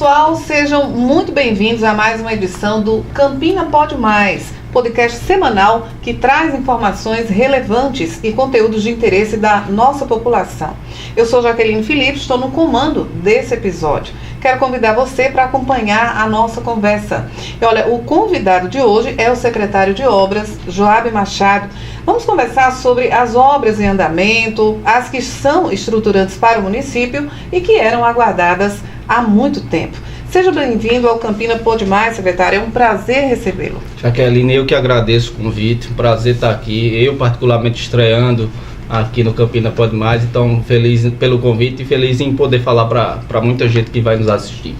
pessoal, sejam muito bem-vindos a mais uma edição do Campina Pode Mais, podcast semanal que traz informações relevantes e conteúdos de interesse da nossa população. Eu sou Jaqueline Felipe, estou no comando desse episódio. Quero convidar você para acompanhar a nossa conversa. E olha, o convidado de hoje é o secretário de Obras, Joab Machado. Vamos conversar sobre as obras em andamento, as que são estruturantes para o município e que eram aguardadas há muito tempo. Seja bem-vindo ao Campina Pode Mais, secretário. É um prazer recebê-lo. Jaqueline, eu que agradeço o convite. Um prazer estar aqui. Eu, particularmente, estreando aqui no Campina Pode Mais. Então, feliz pelo convite e feliz em poder falar para muita gente que vai nos assistir.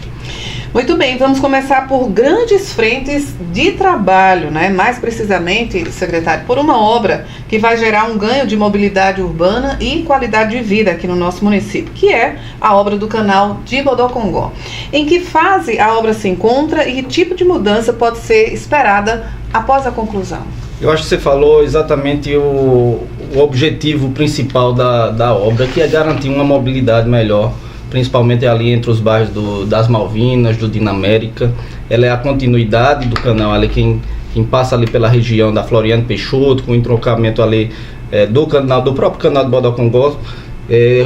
Muito bem, vamos começar por grandes frentes de trabalho, né? Mais precisamente, secretário, por uma obra que vai gerar um ganho de mobilidade urbana e qualidade de vida aqui no nosso município, que é a obra do canal de Bodocongó. Em que fase a obra se encontra e que tipo de mudança pode ser esperada após a conclusão? Eu acho que você falou exatamente o objetivo principal da obra, que é garantir uma mobilidade melhor, principalmente ali entre os bairros das Malvinas, do Dinamérica. Ela é a continuidade do canal ali, quem passa ali pela região da Floriano Peixoto, com o entroncamento ali do próprio canal de Bodocongó.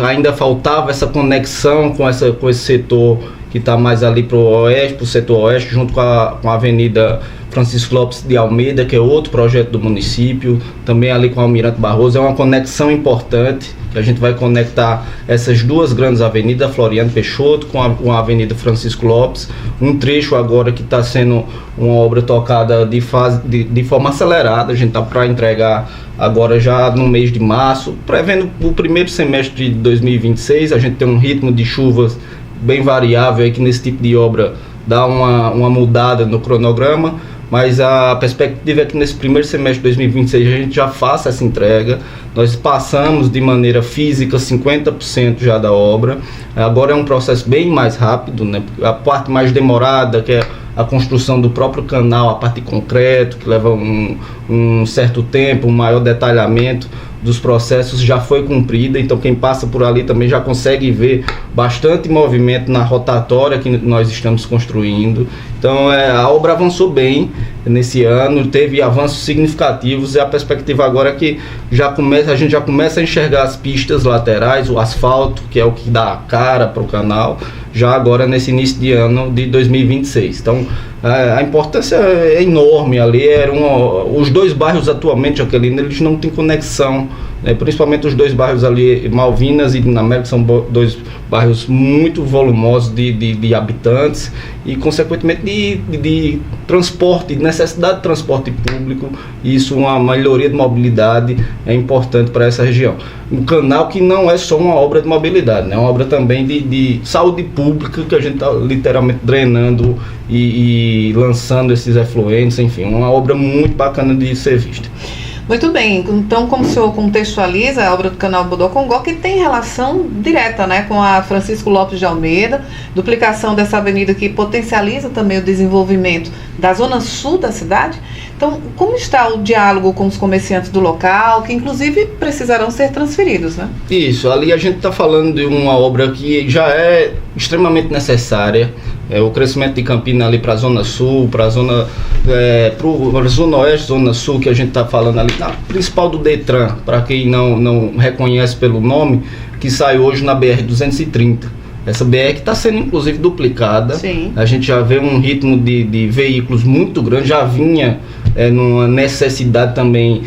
Ainda faltava essa conexão com esse setor que está mais ali para o oeste, para o setor oeste, junto com a Avenida Francisco Lopes de Almeida, que é outro projeto do município, também ali com o Almirante Barroso. É uma conexão importante, que a gente vai conectar essas duas grandes avenidas, Floriano Peixoto com a Avenida Francisco Lopes, um trecho agora que está sendo uma obra tocada de forma acelerada. A gente está para entregar agora já no mês de março, prevendo o primeiro semestre de 2026. A gente tem um ritmo de chuvas bem variável aí, que nesse tipo de obra dá uma mudada no cronograma, mas a perspectiva é que nesse primeiro semestre de 2026 a gente já faça essa entrega. Nós passamos de maneira física 50% já da obra. Agora é um processo bem mais rápido, né? A parte mais demorada, que é a construção do próprio canal, a parte de concreto, que leva um certo tempo, um maior detalhamento dos processos, já foi cumprida. Então quem passa por ali também já consegue ver bastante movimento na rotatória que nós estamos construindo. Então a obra avançou bem nesse ano, teve avanços significativos, e a perspectiva agora é que a gente já começa a enxergar as pistas laterais, o asfalto, que é o que dá a cara para o canal, já agora nesse início de ano de 2026. Então a importância é enorme ali. Os dois bairros atualmente, Jaqueline, eles não têm conexão, né? Principalmente os dois bairros ali, Malvinas e Dinamérica, são dois bairros muito volumosos de habitantes e, consequentemente, de transporte, de necessidade de transporte público. Isso, uma melhoria de mobilidade, é importante para essa região. Um canal que não é só uma obra de mobilidade, né? É uma obra também de saúde pública, que a gente está literalmente drenando e lançando esses efluentes, enfim, uma obra muito bacana de ser vista. Muito bem, então como o senhor contextualiza a obra do canal Bodocongó, que tem relação direta, né, com a Francisco Lopes de Almeida, duplicação dessa avenida que potencializa também o desenvolvimento da zona sul da cidade. Então, como está o diálogo com os comerciantes do local, que inclusive precisarão ser transferidos, né? Isso, ali a gente está falando de uma obra que já é extremamente necessária. O crescimento de Campina ali para a zona sul, para a zona oeste, zona sul, que a gente está falando ali, na principal do Detran, para quem não reconhece pelo nome, que sai hoje na BR-230. Essa BR que está sendo inclusive duplicada. Sim. A gente já vê um ritmo de veículos muito grande, já vinha numa necessidade também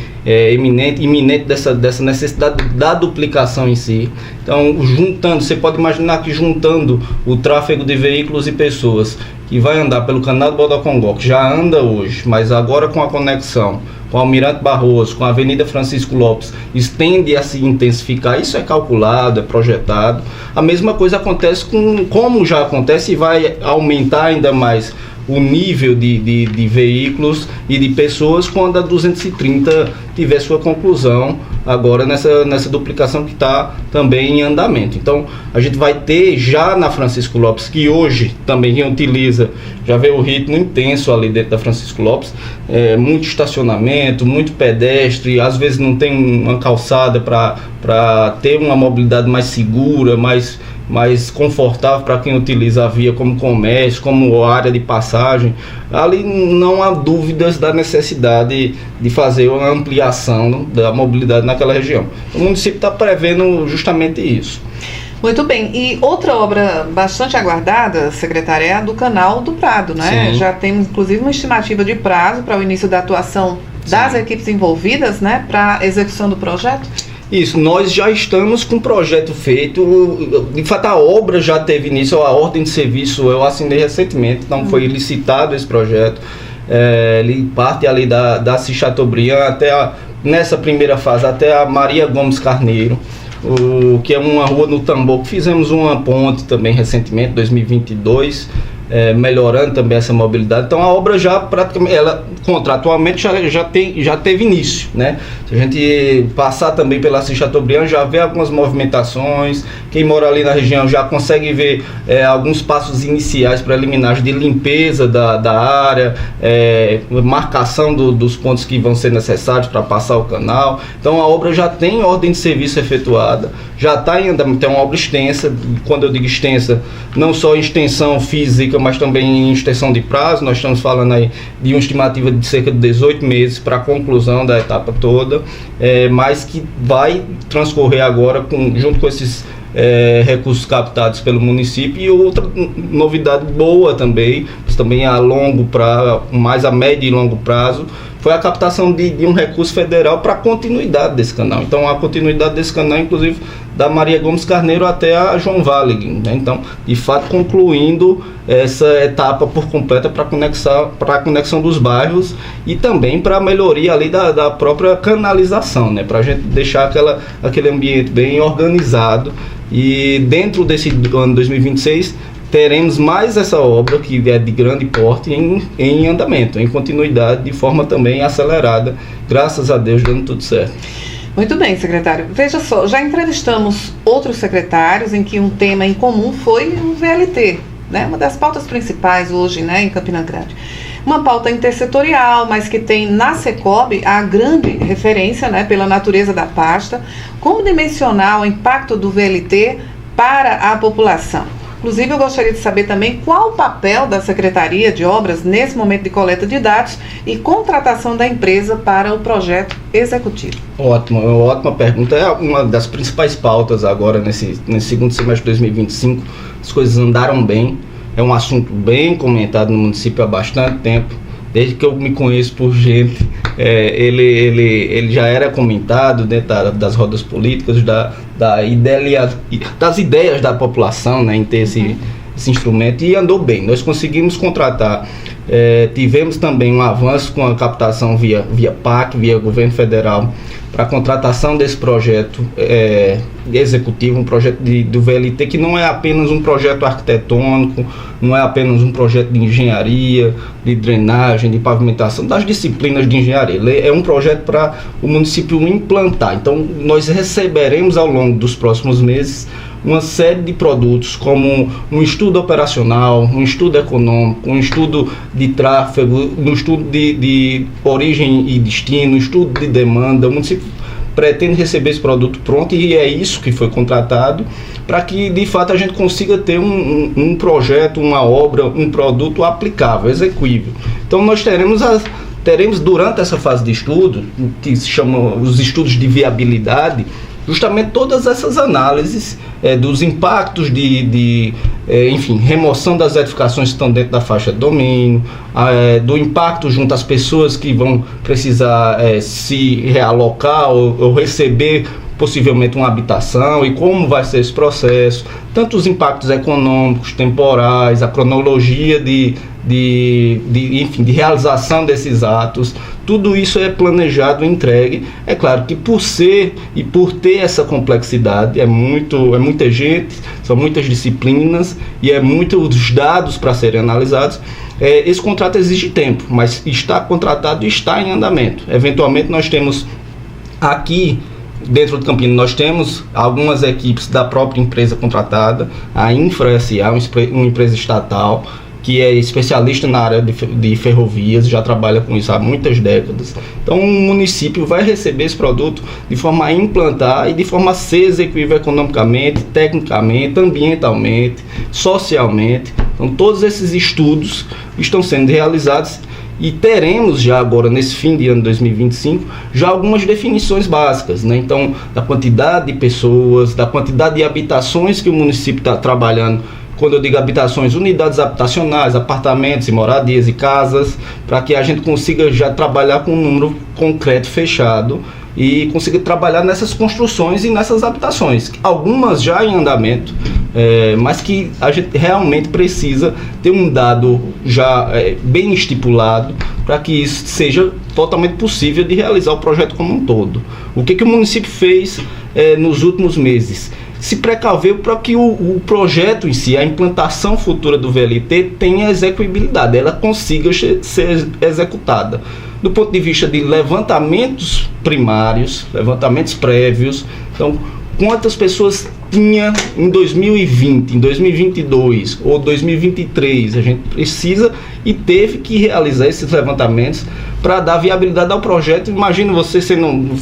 iminente dessa necessidade da duplicação em si. Então, você pode imaginar que juntando o tráfego de veículos e pessoas que vai andar pelo canal do Bodocongó, que já anda hoje, mas agora com a conexão com o Almirante Barroso, com a Avenida Francisco Lopes, tende a se intensificar. Isso é calculado, é projetado. A mesma coisa acontece como já acontece, e vai aumentar ainda mais o nível de veículos e de pessoas quando a 230 tiver sua conclusão agora nessa duplicação que está também em andamento. Então a gente vai ter já na Francisco Lopes, que hoje também quem utiliza já vê o ritmo intenso ali dentro da Francisco Lopes, muito estacionamento, muito pedestre, às vezes não tem uma calçada para ter uma mobilidade mais segura, mais mais confortável para quem utiliza a via como comércio, como área de passagem. Ali não há dúvidas da necessidade de fazer uma ampliação da mobilidade naquela região. O município está prevendo justamente isso. Muito bem. E outra obra bastante aguardada, secretária, é a do Canal do Prado, né? Sim. Já temos, inclusive, uma estimativa de prazo para o início da atuação das equipes envolvidas, né, para a execução do projeto? Isso, nós já estamos com o projeto feito. De fato, a obra já teve início, a ordem de serviço eu assinei recentemente, então foi licitado esse projeto. Ele parte ali da Assis Chateaubriand nessa primeira fase até a Maria Gomes Carneiro, que é uma rua no Tambor, que fizemos uma ponte também recentemente, 2022, melhorando também essa mobilidade. Então a obra já praticamente, ela contratualmente já teve início, né? Se a gente passar também pela Assis Chateaubriand, já vê algumas movimentações. Quem mora ali na região já consegue ver alguns passos iniciais preliminares de limpeza da área, marcação dos pontos que vão ser necessários para passar o canal. Então a obra já tem ordem de serviço efetuada, já está em andamento. É uma obra extensa. Quando eu digo extensa, não só em extensão física, mas também em extensão de prazo. Nós estamos falando aí de uma estimativa de cerca de 18 meses para a conclusão da etapa toda, mas que vai transcorrer agora junto com esses recursos captados pelo município. E outra novidade boa também, mas também a longo prazo, mais a médio e longo prazo, foi a captação de um recurso federal para a continuidade desse canal. Então, a continuidade desse canal, inclusive, da Maria Gomes Carneiro até a João Valig, né? Então, de fato, concluindo essa etapa por completa para a conexão dos bairros e também para a melhoria ali da própria canalização, né? Para a gente deixar aquele ambiente bem organizado. E dentro desse ano 2026, teremos mais essa obra, que é de grande porte, em andamento, em continuidade, de forma também acelerada, graças a Deus, dando tudo certo. Muito bem, secretário. Veja só, já entrevistamos outros secretários em que um tema em comum foi o VLT, né? Uma das pautas principais hoje, né, em Campina Grande. Uma pauta intersetorial, mas que tem na Secob a grande referência, né, pela natureza da pasta. Como dimensionar o impacto do VLT para a população? Inclusive, eu gostaria de saber também qual o papel da Secretaria de Obras nesse momento de coleta de dados e contratação da empresa para o projeto executivo. Ótima pergunta. É uma das principais pautas agora nesse segundo semestre de 2025. As coisas andaram bem. É um assunto bem comentado no município há bastante tempo. Desde que eu me conheço por gente, ele já era comentado dentro das rodas políticas, das ideias da população, né, em ter esse instrumento, e andou bem. Nós conseguimos contratar, tivemos também um avanço com a captação via PAC, via governo federal, para a contratação desse projeto executivo, um projeto do VLT, que não é apenas um projeto arquitetônico, não é apenas um projeto de engenharia, de drenagem, de pavimentação, das disciplinas de engenharia. Ele é um projeto para o município implantar. Então, nós receberemos ao longo dos próximos meses uma série de produtos, como um estudo operacional, um estudo econômico, um estudo de tráfego, um estudo de origem e destino, um estudo de demanda. O município pretende receber esse produto pronto, e é isso que foi contratado, para que de fato a gente consiga ter um projeto, uma obra, um produto aplicável, execuível. Então nós teremos durante essa fase de estudo, que se chama os estudos de viabilidade, justamente todas essas análises dos impactos enfim, remoção das edificações que estão dentro da faixa de domínio, do impacto junto às pessoas que vão precisar se realocar ou receber possivelmente uma habitação, e como vai ser esse processo, tanto os impactos econômicos, temporais, a cronologia enfim, de realização desses atos. Tudo isso é planejado e entregue. É claro que por ter essa complexidade, é muita gente, são muitas disciplinas e muitos dados para serem analisados, esse contrato exige tempo, mas está contratado e está em andamento. Eventualmente nós temos aqui, dentro de Campina, nós temos algumas equipes da própria empresa contratada, a Infra SA, uma empresa estatal, que é especialista na área de ferrovias, já trabalha com isso há muitas décadas. Então, o município vai receber esse produto de forma a implantar e de forma a ser execuível economicamente, tecnicamente, ambientalmente, socialmente. Então, todos esses estudos estão sendo realizados e teremos já agora, nesse fim de ano 2025, já algumas definições básicas, né? Então, da quantidade de pessoas, da quantidade de habitações que o município está trabalhando. Quando eu digo habitações, unidades habitacionais, apartamentos e moradias e casas, para que a gente consiga já trabalhar com um número concreto fechado e consiga trabalhar nessas construções e nessas habitações. Algumas já em andamento, mas que a gente realmente precisa ter um dado já bem estipulado para que isso seja totalmente possível de realizar o projeto como um todo. O que o município fez nos últimos meses? Se precaveu para que o projeto em si, a implantação futura do VLT, tenha execuibilidade, ela consiga ser executada. Do ponto de vista de levantamentos primários, levantamentos prévios, então, quantas pessoas tinha em 2020, em 2022 ou 2023, a gente precisa e teve que realizar esses levantamentos para dar viabilidade ao projeto. Imagina você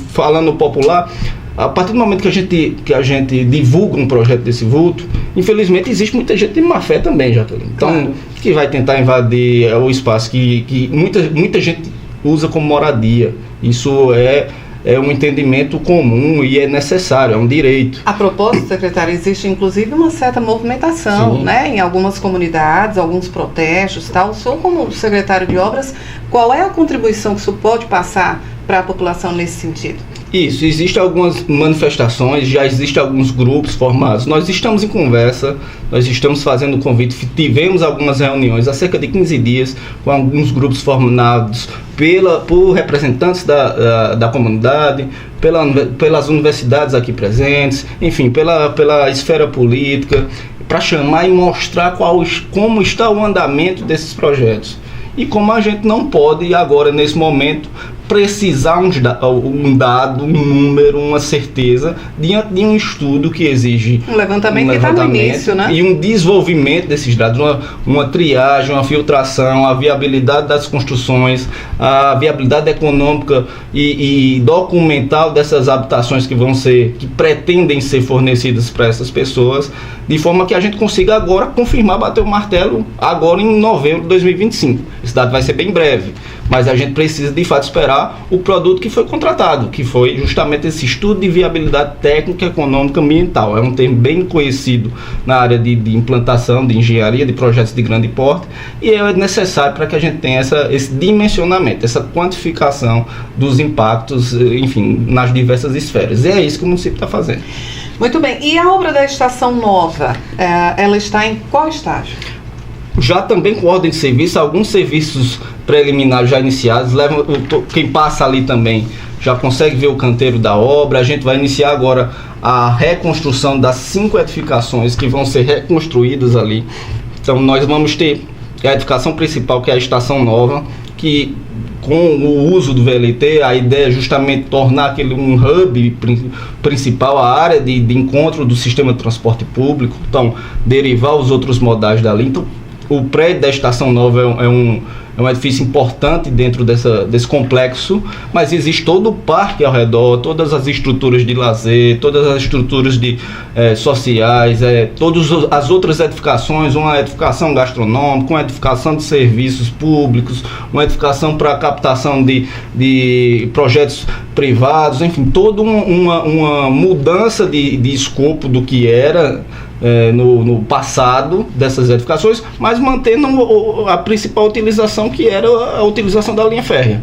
falando popular, a partir do momento que a gente divulga um projeto desse vulto, infelizmente existe muita gente de má fé também, Jacqueline. Então, claro, que vai tentar invadir o espaço que muita gente usa como moradia. Isso é um entendimento comum e é necessário, é um direito. A propósito, secretário, existe inclusive uma certa movimentação, né, em algumas comunidades, alguns protestos e tal. O senhor, como secretário de obras, qual é a contribuição que o senhor pode passar para a população nesse sentido? Isso, existem algumas manifestações, já existem alguns grupos formados. Nós estamos em conversa, nós estamos fazendo convite, tivemos algumas reuniões há cerca de 15 dias com alguns grupos formados por representantes da comunidade, pelas universidades aqui presentes, enfim, pela esfera política, para chamar e mostrar como está o andamento desses projetos. E como a gente não pode agora, nesse momento, precisar um dado, um número, uma certeza, diante de um estudo que exige um levantamento que está no início, né? E um desenvolvimento desses dados, uma triagem, uma filtração, a viabilidade das construções, a viabilidade econômica e documental dessas habitações que pretendem ser fornecidas para essas pessoas, de forma que a gente consiga agora confirmar, bater o martelo agora em novembro de 2025. Esse dado vai ser bem breve, mas a gente precisa de fato esperar o produto que foi contratado, que foi justamente esse estudo de viabilidade técnica, econômica, ambiental. É um termo bem conhecido na área de implantação, de engenharia, de projetos de grande porte, e é necessário para que a gente tenha esse dimensionamento, essa quantificação dos impactos, enfim, nas diversas esferas. E é isso que o município está fazendo. Muito bem. E a obra da Estação Nova, ela está em qual estágio? Já também com ordem de serviço, alguns serviços preliminares já iniciados, quem passa ali também já consegue ver o canteiro da obra. A gente vai iniciar agora a reconstrução das 5 edificações que vão ser reconstruídas ali. Então nós vamos ter a edificação principal, que é a Estação Nova, que com o uso do VLT, a ideia é justamente tornar um hub principal, a área de encontro do sistema de transporte público, então derivar os outros modais dali. Então, o prédio da Estação Nova é um edifício importante dentro desse complexo, mas existe todo o parque ao redor, todas as estruturas de lazer, todas as estruturas sociais, todas as outras edificações, uma edificação gastronômica, uma edificação de serviços públicos, uma edificação para captação de projetos privados, enfim, toda uma mudança de escopo do que era no passado dessas edificações, mas mantendo a principal utilização, que era a utilização da linha férrea,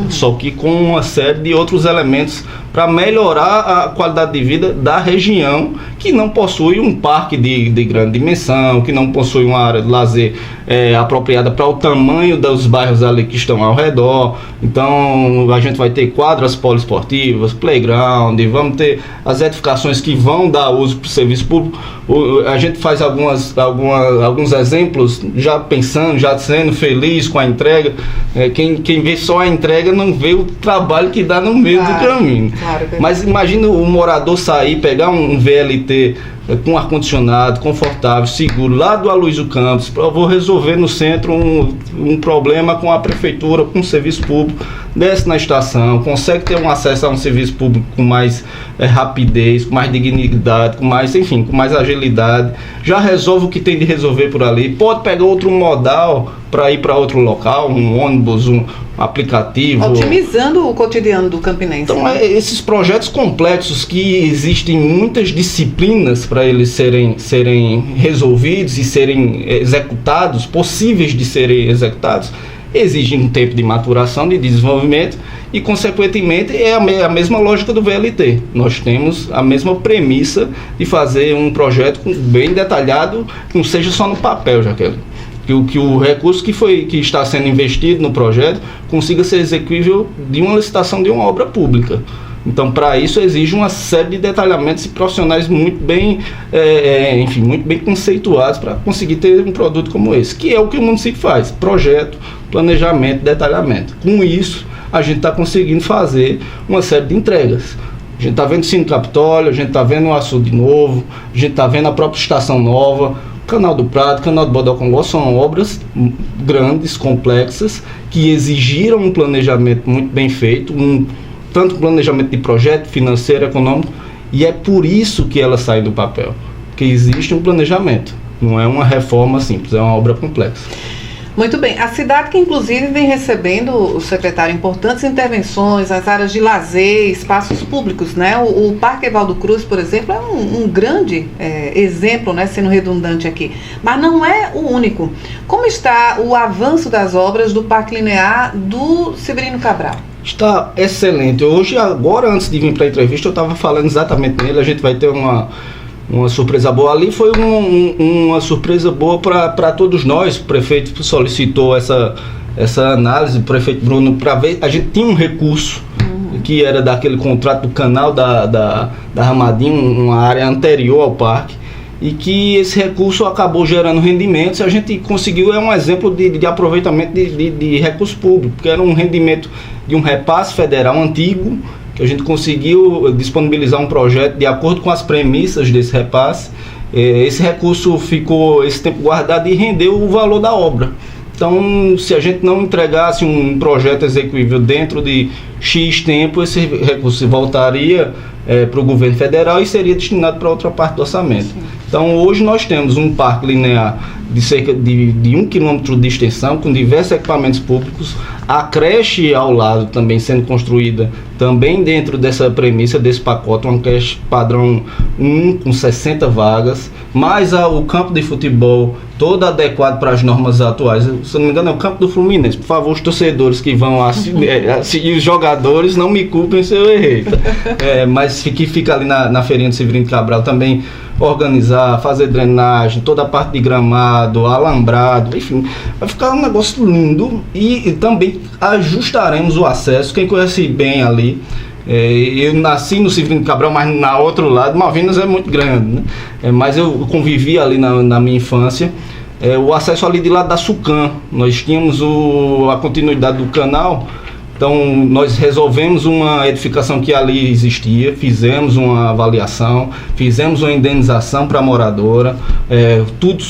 só que com uma série de outros elementos para melhorar a qualidade de vida da região, que não possui um parque de grande dimensão, que não possui uma área de lazer apropriada para o tamanho dos bairros ali que estão ao redor. Então a gente vai ter quadras poliesportivas, playground, vamos ter as edificações que vão dar uso para o serviço público. A gente faz alguns exemplos, já pensando, já sendo feliz com a entrega. Quem vê só a entrega não vê o trabalho que dá no meio do caminho. Claro. Mas imagina o morador sair, pegar um VLT com ar-condicionado, confortável, seguro, lá do Aloysio Campos. Eu vou resolver no centro um problema com a prefeitura, com o serviço público, desce na estação, consegue ter um acesso a um serviço público com mais rapidez, com mais dignidade, com mais agilidade, já resolve o que tem de resolver por ali, pode pegar outro modal para ir para outro local, um ônibus, um aplicativo. Otimizando o cotidiano do campinense. Então, esses projetos complexos que existem muitas disciplinas para eles serem resolvidos e serem executados, possíveis de serem executados, exigem um tempo de maturação, de desenvolvimento e, consequentemente, é a mesma lógica do VLT. Nós temos a mesma premissa de fazer um projeto bem detalhado, que não seja só no papel, Jaqueline. Que o recurso que está sendo investido no projeto consiga ser execuível de uma licitação de uma obra pública. Então, para isso, exige uma série de detalhamentos e profissionais muito bem, muito bem conceituados para conseguir ter um produto como esse, que é o que o município faz: projeto, planejamento, detalhamento. Com isso, a gente está conseguindo fazer uma série de entregas. A gente está vendo o Cine Capitólio, a gente está vendo o Açude Novo, a gente está vendo a própria Estação Nova, Canal do Prado, Canal do Bodocongó. São obras grandes, complexas, que exigiram um planejamento muito bem feito, tanto planejamento de projeto, financeiro, econômico, e é por isso que elas saem do papel, porque existe um planejamento, não é uma reforma simples, é uma obra complexa. Muito bem, a cidade que inclusive vem recebendo, o secretário, importantes intervenções nas áreas de lazer, espaços públicos, né? O Parque Evaldo Cruz, por exemplo, é um grande exemplo, né, sendo redundante aqui, mas não é o único. Como está o avanço das obras do Parque Linear do Severino Cabral? Está excelente. Hoje, agora, antes de vir para a entrevista, eu estava falando exatamente nele. A gente vai ter uma surpresa boa. Ali foi uma surpresa boa para todos nós. O prefeito solicitou essa análise, o prefeito Bruno, para ver. A gente tinha um recurso que era daquele contrato do canal da Ramadinho, uma área anterior ao parque, e que esse recurso acabou gerando rendimentos. A gente conseguiu, é um exemplo de aproveitamento de recurso público, porque era um rendimento de um repasse federal antigo, que a gente conseguiu disponibilizar um projeto de acordo com as premissas desse repasse. Esse recurso ficou esse tempo guardado e rendeu o valor da obra. Então, se a gente não entregasse um projeto execuível dentro de X tempo, esse recurso voltaria para o governo federal e seria destinado para outra parte do orçamento. Sim. Então, hoje nós temos um parque linear de cerca de 1 quilômetro de extensão, com diversos equipamentos públicos, a creche ao lado também sendo construída, também dentro dessa premissa, desse pacote, uma creche padrão 1 com 60 vagas, mais o campo de futebol todo adequado para as normas atuais. Se não me engano, é o campo do Fluminense. Por favor, os torcedores que vão assistir, os jogadores, não me culpem se eu errei. Mas que fica ali na feirinha do Severino Cabral também, organizar, fazer drenagem, toda a parte de gramado, alambrado, enfim, vai ficar um negócio lindo. E também ajustaremos o acesso. Quem conhece bem ali, eu nasci no Severino Cabral, mas na outro lado, Malvinas é muito grande, né? Mas eu convivi ali na minha infância. O acesso ali de lado da Sucam, nós tínhamos a continuidade do canal. Então, nós resolvemos uma edificação que ali existia, fizemos uma avaliação, fizemos uma indenização para a moradora, tudo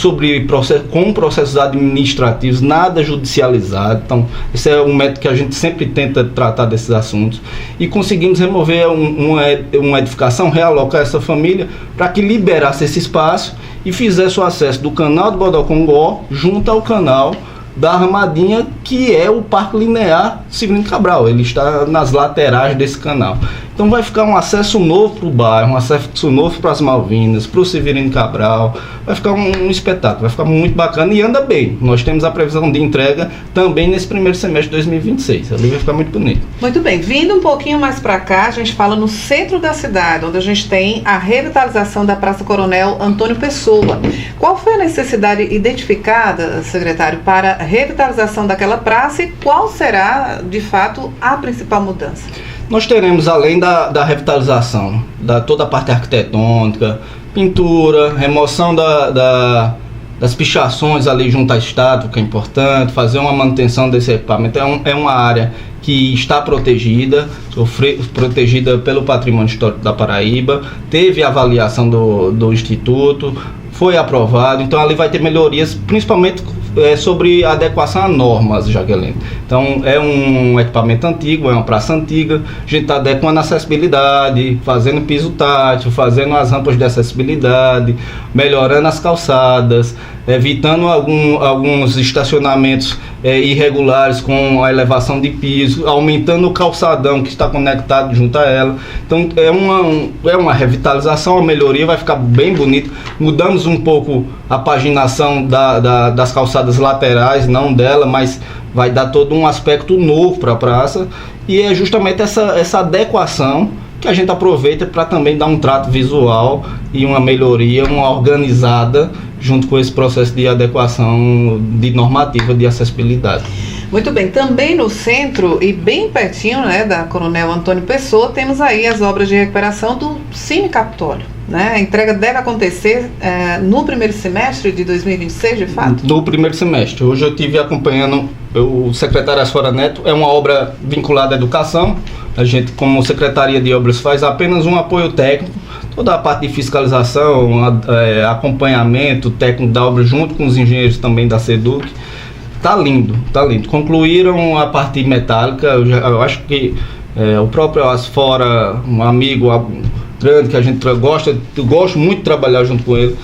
com processos administrativos, nada judicializado. Então, esse é um método que a gente sempre tenta tratar desses assuntos. E conseguimos remover uma edificação, realocar essa família para que liberasse esse espaço e fizesse o acesso do canal do Bodocongó junto ao canal da Ramadinha, que é o Parque Linear Severino Cabral. Ele está nas laterais desse canal. Então vai ficar um acesso novo para o bairro, um acesso novo para as Malvinas, para o Severino Cabral. Vai ficar um espetáculo, vai ficar muito bacana e anda bem. Nós temos a previsão de entrega também nesse primeiro semestre de 2026. Ali vai ficar muito bonito. Muito bem. Vindo um pouquinho mais para cá, a gente fala no centro da cidade, onde a gente tem a revitalização da Praça Coronel Antônio Pessoa. Qual foi a necessidade identificada, secretário, para a revitalização daquela praça e qual será, de fato, a principal mudança? Nós teremos, além da revitalização, toda a parte arquitetônica, pintura, remoção das pichações ali junto à estátua, que é importante, fazer uma manutenção desse equipamento. É uma área que está protegida pelo Patrimônio Histórico da Paraíba, teve avaliação do Instituto, foi aprovado, então ali vai ter melhorias, principalmente sobre adequação a normas, Jaqueline. Então é um equipamento antigo, é uma praça antiga, a gente está adequando a acessibilidade, fazendo piso tátil, fazendo as rampas de acessibilidade, melhorando as calçadas, evitando alguns estacionamentos irregulares com a elevação de piso, aumentando o calçadão que está conectado junto a ela. Então é uma revitalização, uma melhoria, vai ficar bem bonito. Mudamos um pouco a paginação das calçadas laterais, não dela, mas vai dar todo um aspecto novo para a praça, e é justamente essa adequação que a gente aproveita para também dar um trato visual e uma melhoria, uma organizada, junto com esse processo de adequação de normativa de acessibilidade. Muito bem, também no centro e bem pertinho, né, da Coronel Antônio Pessoa, temos aí as obras de recuperação do Cine Capitólio, né? A entrega deve acontecer no primeiro semestre de 2026, de fato? No primeiro semestre. Hoje eu estive acompanhando o secretário Asfora Neto, é uma obra vinculada à educação. A gente, como Secretaria de Obras, faz apenas um apoio técnico, toda a parte de fiscalização, acompanhamento técnico da obra, junto com os engenheiros também da SEDUC. Tá lindo, tá lindo. Concluíram a parte metálica, eu acho que o próprio Asfora, um amigo grande que a gente gosto muito de trabalhar junto com ele,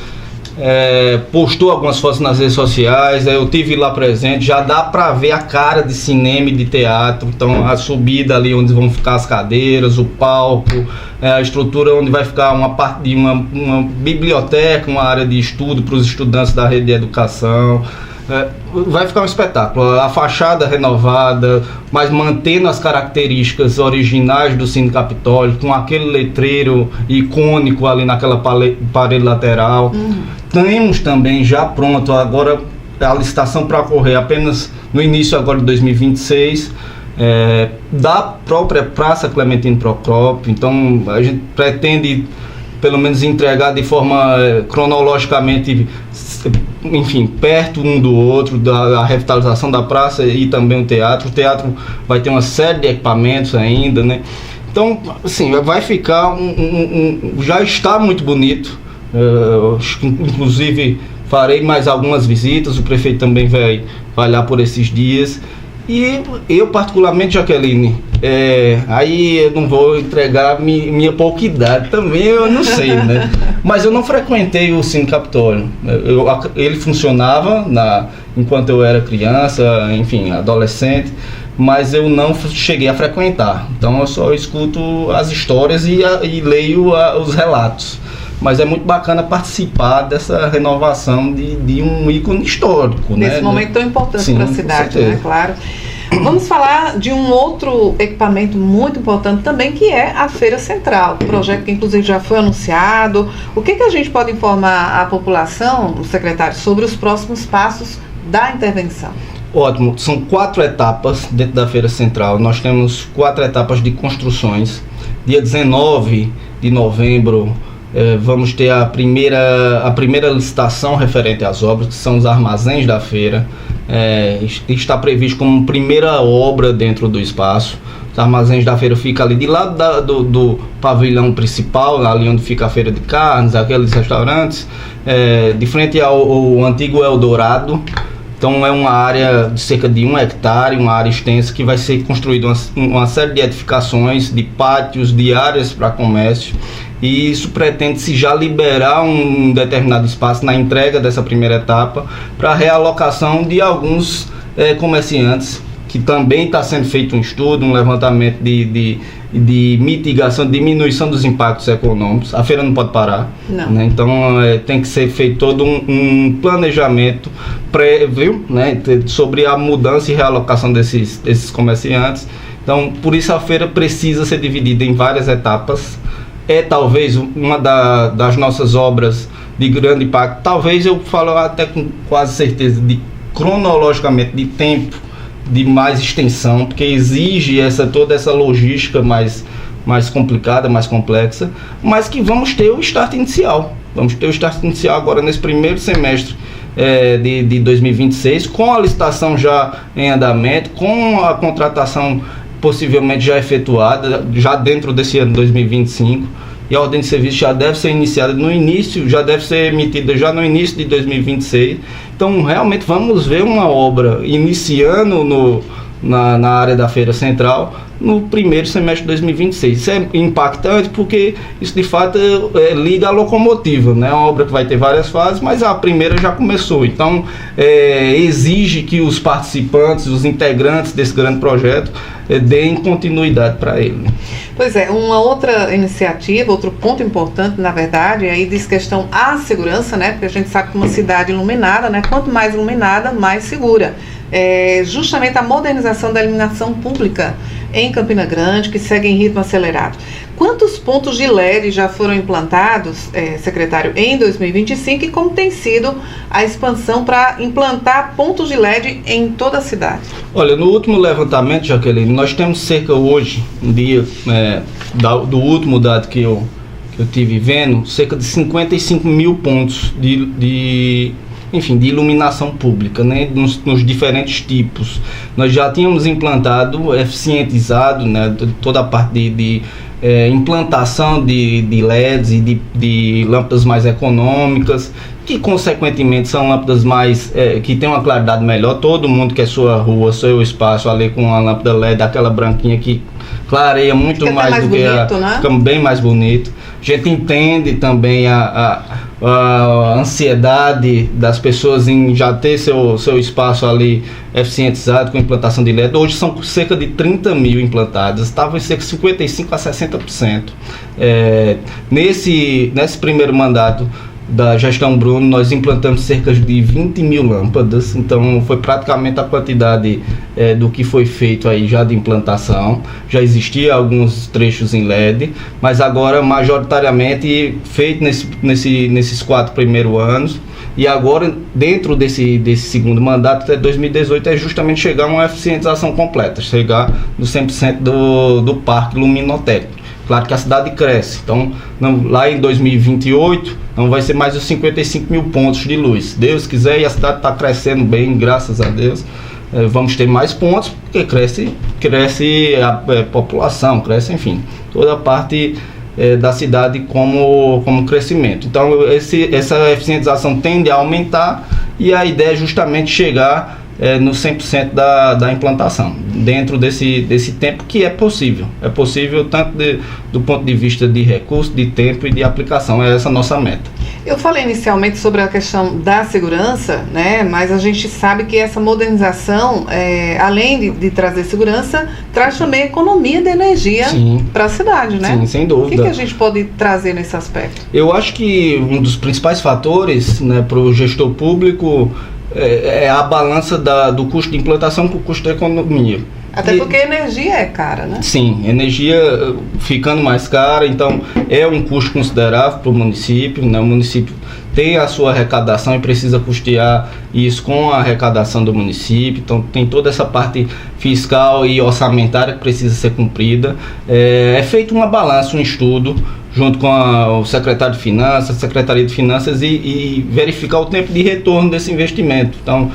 postou algumas fotos nas redes sociais, eu tive lá presente, já dá para ver a cara de cinema e de teatro, então a subida ali onde vão ficar as cadeiras, o palco, a estrutura onde vai ficar uma parte de uma biblioteca, uma área de estudo para os estudantes da rede de educação. Vai ficar um espetáculo, a fachada renovada, mas mantendo as características originais do Cine Capitólio, com aquele letreiro icônico ali naquela parede lateral. Temos também já pronto agora a licitação para ocorrer apenas no início agora de 2026, da própria Praça Clementino Procópio. Então a gente pretende pelo menos entregar de forma cronologicamente, enfim, perto um do outro, da revitalização da praça e também o teatro. O teatro vai ter uma série de equipamentos ainda, né? Então, assim, vai ficar já está muito bonito. Inclusive, farei mais algumas visitas, o prefeito também vai lá por esses dias. E eu, particularmente, Jaqueline, aí eu não vou entregar minha pouca idade também, eu não sei, né? Mas eu não frequentei o Cine Capitólio. Ele funcionava enquanto eu era criança, enfim, adolescente, mas eu não cheguei a frequentar. Então eu só escuto as histórias e leio os relatos. Mas é muito bacana participar dessa renovação de um ícone histórico. Nesse momento tão importante para a cidade, né? Claro. Vamos falar de um outro equipamento muito importante também, que é a Feira Central, projeto que inclusive já foi anunciado. O que a gente pode informar à população, o secretário, sobre os próximos passos da intervenção? Ótimo, são 4 etapas dentro da Feira Central. Nós temos 4 etapas de construções. Dia 19 de novembro, vamos ter a primeira licitação referente às obras, que são os armazéns da feira. Está previsto como primeira obra dentro do espaço. Os armazéns da feira ficam ali de lado do pavilhão principal, ali onde fica a feira de carnes, aqueles restaurantes, de frente ao antigo Eldorado. Então é uma área de cerca de 1 hectare, uma área extensa, que vai ser construída uma série de edificações, de pátios, de áreas para comércio. E isso pretende-se já liberar um determinado espaço na entrega dessa primeira etapa para realocação de alguns comerciantes, que também está sendo feito um estudo, um levantamento de mitigação, diminuição dos impactos econômicos. A feira não pode parar, né? Então tem que ser feito todo um planejamento prévio, né, sobre a mudança e realocação desses comerciantes. Então, por isso a feira precisa ser dividida em várias etapas. Talvez uma das nossas obras de grande impacto, talvez eu falo até com quase certeza, cronologicamente, de tempo, de mais extensão, porque exige toda essa logística mais complicada, mais complexa, mas que vamos ter o start inicial. Vamos ter o start inicial agora nesse primeiro semestre de 2026, com a licitação já em andamento, com a contratação possivelmente já efetuada, já dentro desse ano 2025, e a ordem de serviço já deve ser iniciada no início, já deve ser emitida já no início de 2026. Então, realmente, vamos ver uma obra iniciando na área da Feira Central no primeiro semestre de 2026. Isso é impactante porque isso, de fato, liga a locomotiva, né? É uma obra que vai ter várias fases, mas a primeira já começou. Então, exige que os participantes, os integrantes desse grande projeto, deem continuidade para ele, né? Pois é, uma outra iniciativa, outro ponto importante, na verdade, aí diz questão à segurança, né? Porque a gente sabe que uma cidade iluminada, né? Quanto mais iluminada, mais segura. Justamente a modernização da iluminação pública em Campina Grande, que segue em ritmo acelerado. Quantos pontos de LED já foram implantados, secretário, em 2025, e como tem sido a expansão para implantar pontos de LED em toda a cidade? Olha, no último levantamento, Jaqueline, nós temos cerca hoje, do último dado que eu tive vendo, cerca de 55 mil pontos de iluminação pública, né, nos diferentes tipos. Nós já tínhamos implantado, eficientizado, né, toda a parte de implantação de LEDs e de lâmpadas mais econômicas, que consequentemente são lâmpadas mais que tem uma claridade melhor. Todo mundo quer sua rua, seu espaço ali com uma lâmpada LED, aquela branquinha que clareia muito mais do que bonito, né? Fica bem mais bonito. A gente entende também a ansiedade das pessoas em já ter seu espaço ali eficientizado com implantação de LED. Hoje são cerca de 30 mil implantadas, estava em cerca de 55% a 60%. Nesse primeiro mandato da gestão Bruno, nós implantamos cerca de 20 mil lâmpadas, então foi praticamente a quantidade do que foi feito aí já de implantação. Já existia alguns trechos em LED, mas agora majoritariamente feito nesses 4 primeiros anos. E agora, dentro desse segundo mandato, até 2018, é justamente chegar a uma eficientização completa, chegar no 100% do parque luminotécnico. Claro que a cidade cresce, então lá em 2028 não vai ser mais os 55 mil pontos de luz. Se Deus quiser, e a cidade está crescendo bem, graças a Deus, vamos ter mais pontos, porque cresce a população, cresce, enfim, toda a parte da cidade como crescimento. Então essa eficientização tende a aumentar, e a ideia é justamente chegar no 100% da implantação, dentro desse tempo, que é possível. É possível tanto do ponto de vista de recurso, de tempo e de aplicação. É essa a nossa meta. Eu falei inicialmente sobre a questão da segurança, né? Mas a gente sabe que essa modernização, além de trazer segurança, traz também economia de energia para a cidade, né? Sim, sem dúvida. O que a gente pode trazer nesse aspecto? Eu acho que um dos principais fatores, né, para o gestor público é a balança do custo de implantação com o custo da economia. Até porque a energia é cara, né? Sim, energia ficando mais cara, então é um custo considerável para o município, né? O município tem a sua arrecadação e precisa custear isso com a arrecadação do município, então tem toda essa parte fiscal e orçamentária que precisa ser cumprida. É feito uma balança, um estudo, junto com o secretário de Finanças, a Secretaria de Finanças, e verificar o tempo de retorno desse investimento. Então,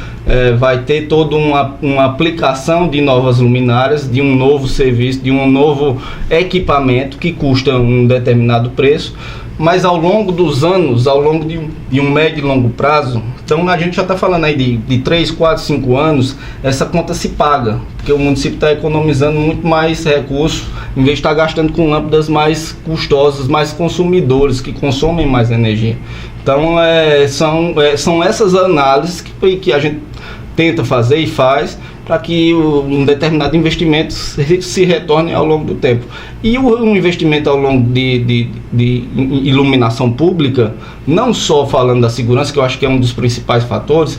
vai ter toda uma aplicação de novas luminárias, de um novo serviço, de um novo equipamento que custa um determinado preço, mas ao longo dos anos, ao longo de um médio e longo prazo, então a gente já está falando aí de 3, 4, 5 anos, essa conta se paga, porque o município está economizando muito mais recursos, em vez de estar gastando com lâmpadas mais custosas, mais consumidores, que consomem mais energia. Então são essas análises que a gente tenta fazer e faz, para que um determinado investimento se retorne ao longo do tempo. E o investimento ao longo de iluminação pública, não só falando da segurança, que eu acho que é um dos principais fatores,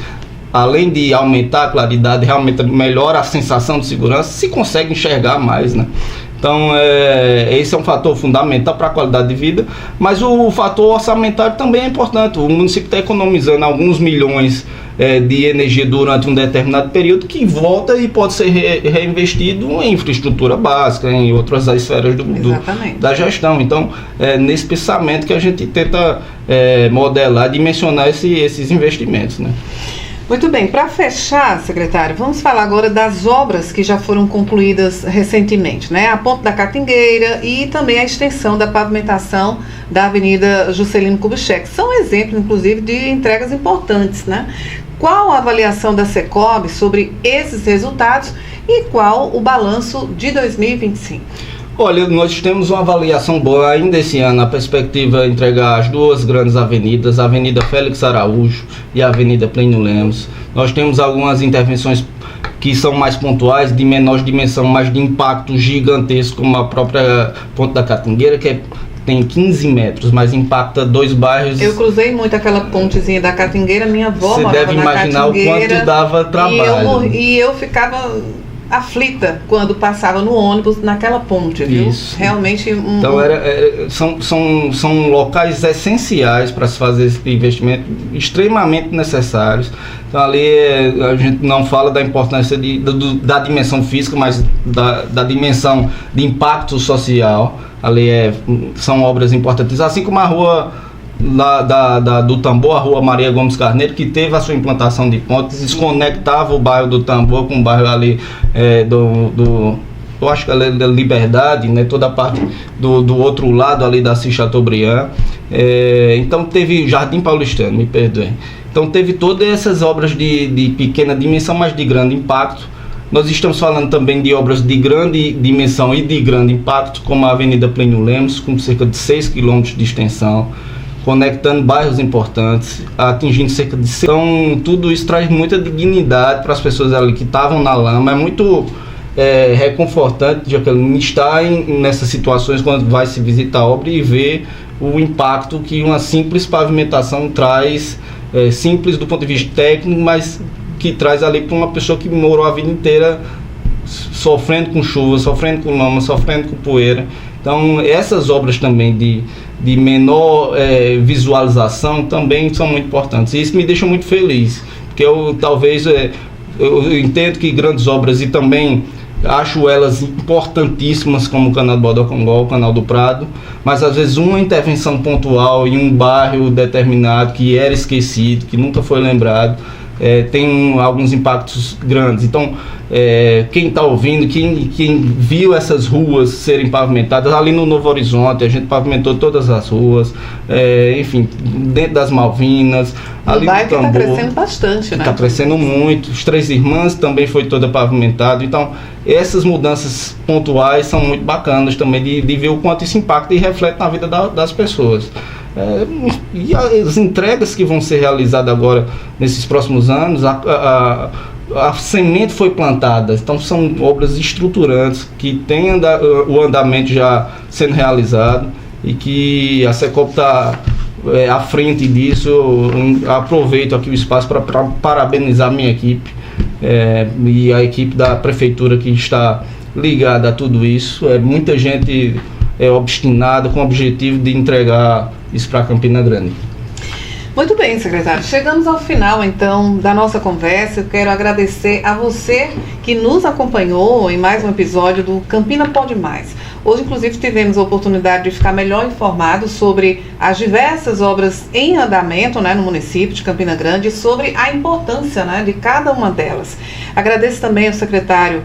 além de aumentar a claridade, realmente melhora a sensação de segurança, se consegue enxergar mais, né? Então, esse é um fator fundamental para a qualidade de vida, mas o fator orçamentário também é importante. O município está economizando alguns milhões de energia durante um determinado período, que volta e pode ser reinvestido em infraestrutura básica, em outras esferas da gestão. Então, nesse pensamento que a gente tenta modelar, dimensionar esses investimentos, né? Muito bem, para fechar, secretário, vamos falar agora das obras que já foram concluídas recentemente, né? A Ponte da Catingueira e também a extensão da pavimentação da Avenida Juscelino Kubitschek. São exemplos, inclusive, de entregas importantes, né? Qual a avaliação da Secob sobre esses resultados e qual o balanço de 2025? Olha, nós temos uma avaliação boa ainda esse ano, a perspectiva de entregar as duas grandes avenidas, a Avenida Félix Araújo e a Avenida Plínio Lemos. Nós temos algumas intervenções que são mais pontuais, de menor dimensão, mas de impacto gigantesco, como a própria Ponte da Catingueira, que tem 15 metros, mas impacta 2 bairros. Eu cruzei muito aquela pontezinha da Catingueira, minha avó morava na Catingueira. Você deve imaginar o quanto dava trabalho. E eu ficava aflita quando passava no ônibus naquela ponte, viu? Isso. Realmente Então são locais essenciais para se fazer esse investimento, extremamente necessários. Então ali a gente não fala da importância da dimensão física, mas da dimensão de impacto social. Ali são obras importantes, assim como a rua do Tambor, a Rua Maria Gomes Carneiro, que teve a sua implantação de pontes, desconectava o bairro do Tambor com o bairro ali eu acho que é da Liberdade, né, toda a parte do outro lado ali da Assis Chateaubriand. Então teve Jardim Paulistano, me perdoem. Então teve todas essas obras de pequena dimensão, mas de grande impacto. Nós estamos falando também de obras de grande dimensão e de grande impacto, como a Avenida Plínio Lemos, com cerca de 6 km de extensão, conectando bairros importantes, atingindo cerca de... Então, tudo isso traz muita dignidade para as pessoas ali que estavam na lama. É muito reconfortante de estar nessas situações quando vai se visitar a obra e ver o impacto que uma simples pavimentação traz, simples do ponto de vista técnico, mas que traz ali para uma pessoa que morou a vida inteira sofrendo com chuva, sofrendo com lama, sofrendo com poeira. Então, essas obras também de menor visualização também são muito importantes. E isso me deixa muito feliz, porque eu entendo que grandes obras, e também acho elas importantíssimas, como o Canal do Bodocongó, o Canal do Prado, mas às vezes uma intervenção pontual em um bairro determinado que era esquecido, que nunca foi lembrado, tem alguns impactos grandes. Então, quem está ouvindo, quem viu essas ruas serem pavimentadas, ali no Novo Horizonte, a gente pavimentou todas as ruas, enfim, dentro das Malvinas, ali no Tambor. Está crescendo bastante, né? Está crescendo muito. Os Três Irmãs também foi toda pavimentado. Então, essas mudanças pontuais são muito bacanas também, de ver o quanto isso impacta e reflete na vida das pessoas. E as entregas que vão ser realizadas agora nesses próximos anos, a semente foi plantada, então são obras estruturantes que têm o andamento já sendo realizado e que a Secob está à frente disso. Eu aproveito aqui o espaço para parabenizar a minha equipe e a equipe da prefeitura que está ligada a tudo isso. Muita gente obstinada com o objetivo de entregar isso para Campina Grande. Muito bem, secretário. Chegamos ao final, então, da nossa conversa. Eu quero agradecer a você que nos acompanhou em mais um episódio do Campina Pode Mais. Hoje, inclusive, tivemos a oportunidade de ficar melhor informados sobre as diversas obras em andamento, né, no município de Campina Grande e sobre a importância, né, de cada uma delas. Agradeço também ao secretário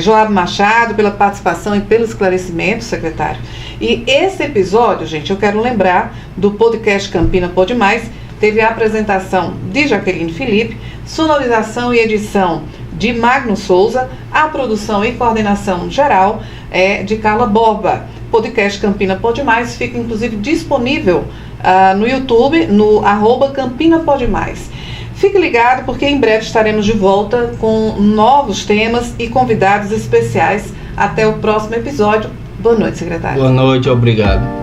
Joab Machado pela participação e pelo esclarecimento, secretário. E esse episódio, gente, eu quero lembrar do podcast Campina Pode Mais. Teve a apresentação de Jaqueline Felipe, sonorização e edição de Magno Souza, a produção e coordenação geral de Carla Borba. Podcast Campina Pode Mais fica inclusive disponível no YouTube, no @Campina Pode Mais. Fique ligado, porque em breve estaremos de volta com novos temas e convidados especiais. Até o próximo episódio. Boa noite, secretário. Boa noite, obrigado.